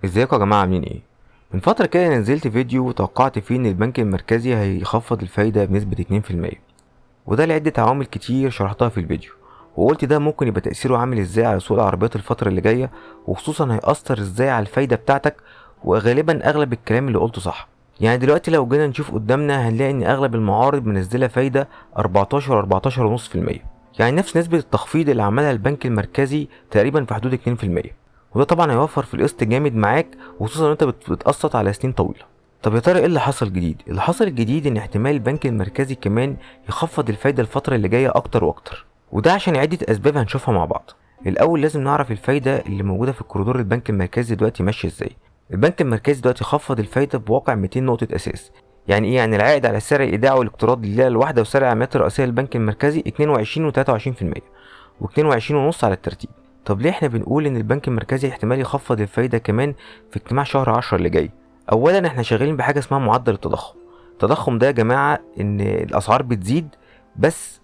ازيكم يا جماعه، عاملين ايه؟ من فتره كده نزلت فيديو وتوقعت فيه ان البنك المركزي هيخفض الفايده بنسبه 2%، وده لعده عوامل كتير شرحتها في الفيديو. وقلت ده ممكن يبقى تاثيره عامل ازاي على سوق العربيات الفتره اللي جايه، وخصوصا هيأثر ازاي على الفايده بتاعتك. وغالبا اغلب الكلام اللي قلته صح. يعني دلوقتي لو جينا نشوف قدامنا هنلاقي ان اغلب المعارض منزله فايده 14.5%، يعني نفس نسبه التخفيض اللي عملها البنك المركزي تقريبا في حدود 2%. وده طبعا هيوفر في القسط جامد معاك، وخصوصا لو انت بتقسط على سنين طويله. طب يا ترى ايه اللي حصل جديد؟ اللي حصل الجديد ان احتمال البنك المركزي كمان يخفض الفايده الفتره اللي جايه اكتر واكتر، وده عشان عده اسباب هنشوفها مع بعض. الاول لازم نعرف الفايده اللي موجوده في الكوريدور البنك المركزي دلوقتي ماشيه ازاي. البنك المركزي دلوقتي خفض الفايده بواقع 200 نقطه اساس. يعني ايه؟ يعني العائد على سعر الايداع والاقتراض لليره الواحده وسعر العمليات الرئيسيه للبنك المركزي 22 و23% و22.5 على الترتيب. طب ليه احنا بنقول ان البنك المركزي احتمال يخفض الفايده كمان في اجتماع شهر 10 اللي جاي؟ اولا احنا شغالين بحاجه اسمها معدل التضخم. التضخم ده يا جماعه ان الاسعار بتزيد، بس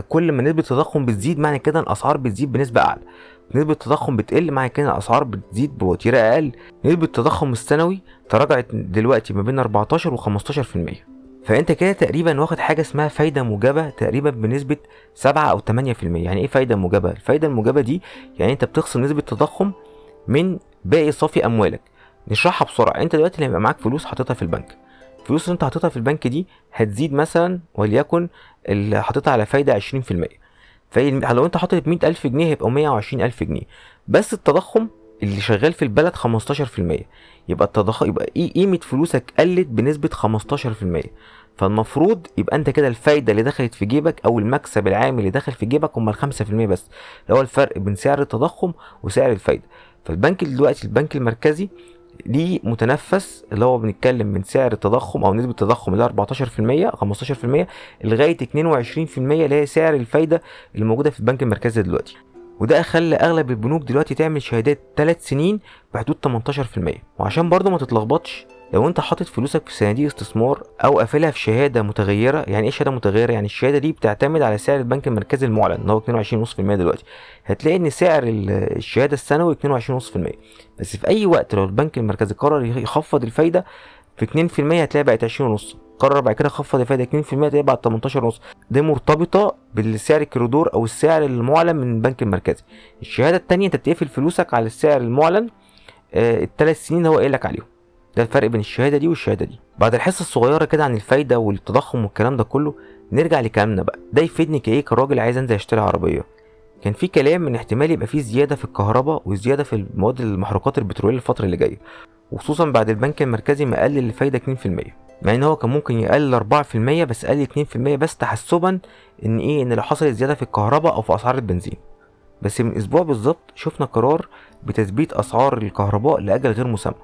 كل ما نسبه التضخم بتزيد معنى كده الاسعار بتزيد بنسبه اعلى. نسبه التضخم بتقل معنى كده الاسعار بتزيد بوتيره اقل. نسبه التضخم السنوي تراجعت دلوقتي ما بين 14 و15%. فانت كده تقريبا واخد حاجه اسمها فايده موجبه تقريبا بنسبه 7 او 8%. يعني ايه فايده موجبه؟ الفايده الموجبه دي يعني انت بتخصم نسبه تضخم من باقي صافي اموالك. نشرحها بسرعه. انت دلوقتي لما يبقى معاك فلوس حاططها في البنك، الفلوس اللي انت حاططها في البنك دي هتزيد مثلا، وليكن اللي حاططها على فايده 20%. فلو انت حاطط 100,000 جنيه هيبقوا 120,000 جنيه. بس التضخم اللي شغال في البلد 15%. يبقى التضخم يبقى قيمة فلوسك قلت بنسبة 15%. فالمفروض يبقى انت كده الفايدة اللي دخلت في جيبك او المكسب العام اللي دخل في جيبك هم ال5% بس، اللي هو الفرق بين سعر التضخم وسعر الفايدة. فالبنك دلوقتي البنك المركزي ليه متنفس اللي هو بنتكلم من سعر التضخم او نسبة التضخم اللي هي 14% 15% لغاية 22% اللي هي سعر الفايدة اللي موجودة في البنك المركزي دلوقتي. وده خلى اغلب البنوك دلوقتي تعمل شهادات 3 سنين بحدود 18%. وعشان برضو ما تتلخبطش، لو انت حاطط فلوسك في صناديق استثمار او قافلها في شهاده متغيره. يعني ايه شهاده متغيره؟ يعني الشهاده دي بتعتمد على سعر البنك المركزي المعلن اللي هو 22.5% دلوقتي. هتلاقي ان سعر الشهاده السنوي 22.5%. بس في اي وقت لو البنك المركزي قرر يخفض الفايده في 2% هتلاقي بقت 20.5. قرر بعد كده خفض الفايده 2% هتلاقي بقت 18.5. دي مرتبطه بالسعر الكريدور او السعر المعلن من البنك المركزي. الشهاده التانية انت بتقفل فلوسك على السعر المعلن الثلاث سنين هو قايل لك عليهم. ده الفرق بين الشهاده دي والشهاده دي. بعد الحصه الصغيره كده عن الفايده والتضخم والكلام ده كله، نرجع لكلامنا بقى. ده يفيدني كايه كراجل عايز انزل اشتري عربيه. كان في كلام ان احتمال يبقى في زياده في الكهرباء وزياده في المواد المحروقات البتروليه الفتره اللي جايه، وخصوصا بعد البنك المركزي ما قلل الفايده 2%. مع ان هو كان ممكن يقلل 4% بس قلل 2% بس تحسبا ان ايه، ان لو حصلت زياده في الكهرباء او في اسعار البنزين. بس من اسبوع بالظبط شفنا قرار بتثبيت اسعار الكهرباء لاجل غير مسمى،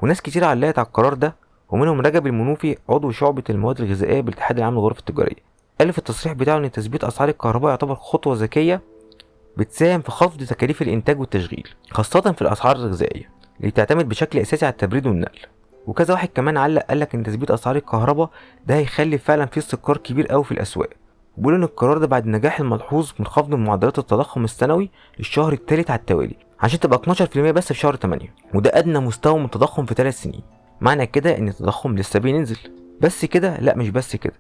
وناس كتير علقت على القرار ده، ومنهم رجب المنوفي عضو شعبة المواد الغذائية بالاتحاد العام للغرف التجارية. قال في التصريح بتاعه ان تثبيت اسعار الكهرباء يعتبر خطوة ذكية بتساهم في خفض تكاليف الانتاج والتشغيل، خاصة في الاسعار الغذائية اللي تعتمد بشكل اساسي على التبريد والنقل. وكذا واحد كمان علق قالك ان تثبيت اسعار الكهرباء ده هيخلي فعلا في استقرار كبير قوي في الاسواق. وبيقولوا ان القرار ده بعد النجاح الملحوظ من خفض معدلات التضخم السنوي للشهر الثالث على التوالي عشان تبقى 12% بس في شهر 8، وده ادنى مستوى من التضخم في 3 سنين. معنى كده ان التضخم لسه بينزل. بس كده؟ لا مش بس كده.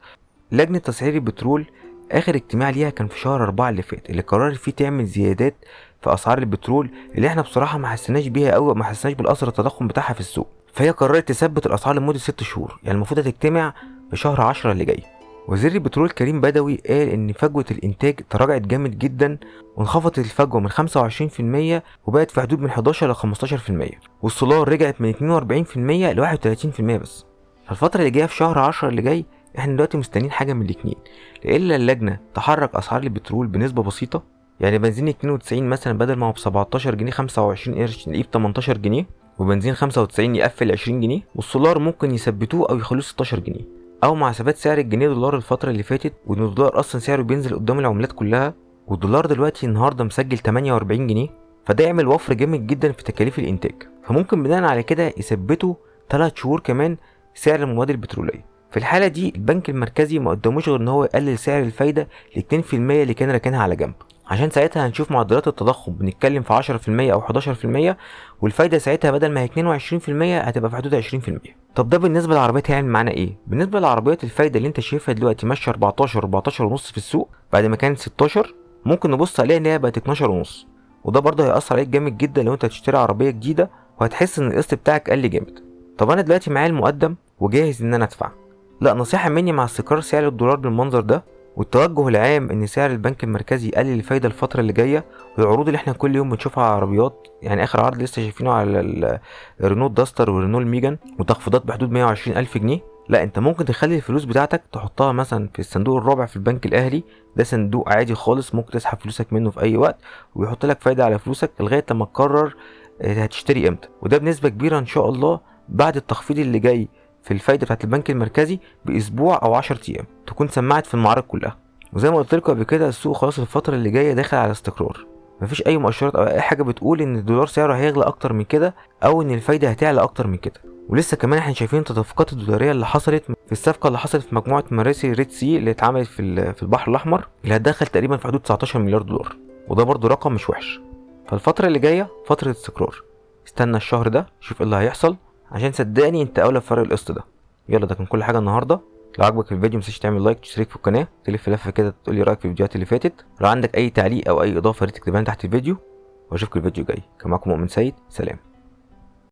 لجنة تسعير البترول اخر اجتماع ليها كان في شهر 4 اللي فات، اللي قررت فيه تعمل زيادات في اسعار البترول اللي احنا بصراحة ما حسناش بيها قوي، ما حسناش بالاثر التضخم بتاعها في السوق. فهي قررت تثبت الاسعار لمدة 6 شهور، يعني المفروض هتجتمع في شهر 10 اللي جاي. وزير البترول كريم بدوي قال ان فجوة الانتاج تراجعت جامد جدا، وانخفضت الفجوة من 25% وبقت في حدود من 11 ل 15%، والسولار رجعت من 42% ل 31% بس. فالفترة اللي جاية في شهر 10 اللي جاي احنا دلوقتي مستنيين حاجة من الاتنين: الا اللجنة تحرك اسعار البترول بنسبة بسيطة، يعني بنزين 92 مثلا بدل ما هو ب 17 جنيه 25 قرش نلاقيه ب 18 جنيه، وبنزين 95 يقفل 20 جنيه، والسولار ممكن يثبتوه او يخلوه 16 جنيه، او مع ثبات سعر الجنيه دولار الفتره اللي فاتت، وان الدولار اصلا سعره بينزل قدام العملات كلها، والدولار دلوقتي النهارده مسجل 48 جنيه. فده يعمل وفر جامد جدا في تكاليف الانتاج. فممكن بناء على كده يثبتوا 3 شهور كمان سعر المواد البتروليه. في الحاله دي البنك المركزي ما قدموش غير ان هو يقلل سعر الفايده ل 2% اللي كان راكنها على جنب. عشان ساعتها هنشوف معدلات التضخم بنتكلم في 10% او 11%، والفايده ساعتها بدل ما هي 22% هتبقى في حدود 20%. طب ده بالنسبه للعربيات هيعمل معانا ايه؟ بالنسبه للعربيات الفايده اللي انت شايفها دلوقتي ماشيه 14 ونص في السوق بعد ما كانت 16، ممكن نبص عليها ان هي بقت 12 ونص، وده برضه هيأثر عليك جامد جدا لو انت هتشتري عربيه جديده، وهتحس ان القسط بتاعك قل جامد. طب انا دلوقتي معايا المقدم وجاهز ان انا ادفع، لا، نصيحه مني مع استقرار سعر الدولار بالمنظر ده والتوجه العام ان سعر البنك المركزي يقلل الفايده الفتره اللي جايه، والعروض اللي احنا كل يوم بنشوفها على العربيات، يعني اخر عرض لسه شايفينه على الرينو داستر والرينو الميجان وتخفيضات بحدود 120 الف جنيه، لا، انت ممكن تخلي الفلوس بتاعتك تحطها مثلا في الصندوق الرابع في البنك الاهلي. ده صندوق عادي خالص ممكن تسحب فلوسك منه في اي وقت، ويحط لك فايده على فلوسك لغايه لما تقرر هتشتري امتى، وده بنسبه كبيره ان شاء الله بعد التخفيض اللي جاي في الفايده بتاعت البنك المركزي باسبوع او 10 ايام تكون سمعت في المعارض كلها. وزي ما قلت لكم قبل كده، السوق خلاص الفتره اللي جايه داخل على استقرار، مفيش اي مؤشرات او اي حاجه بتقول ان الدولار سعره هيغلى اكتر من كده او ان الفايده هتعلى اكتر من كده. ولسه كمان احنا شايفين التدفقات الدولاريه اللي حصلت في الصفقه اللي حصلت في مجموعه مراسي ريد سي اللي اتعملت في البحر الاحمر، اللي هتدخل تقريبا في حدود 19 مليار دولار، وده برضو رقم مش وحش. فالفتره اللي جايه فتره استقرار، استنى الشهر ده شوف ايه اللي هيحصل، عشان صدقني انت اولى بفرق القسط ده. يلا، ده كان كل حاجه النهارده. لو عجبك الفيديو متنساش تعمل لايك وتشترك في القناه، تلف لفه كده تقول لي رايك في الفيديوهات اللي فاتت، لو عندك اي تعليق او اي اضافه يا ريت تكتبها لي تحت الفيديو، واشوفك الفيديو الجاي. كان معاكم مؤمن سيد، سلام.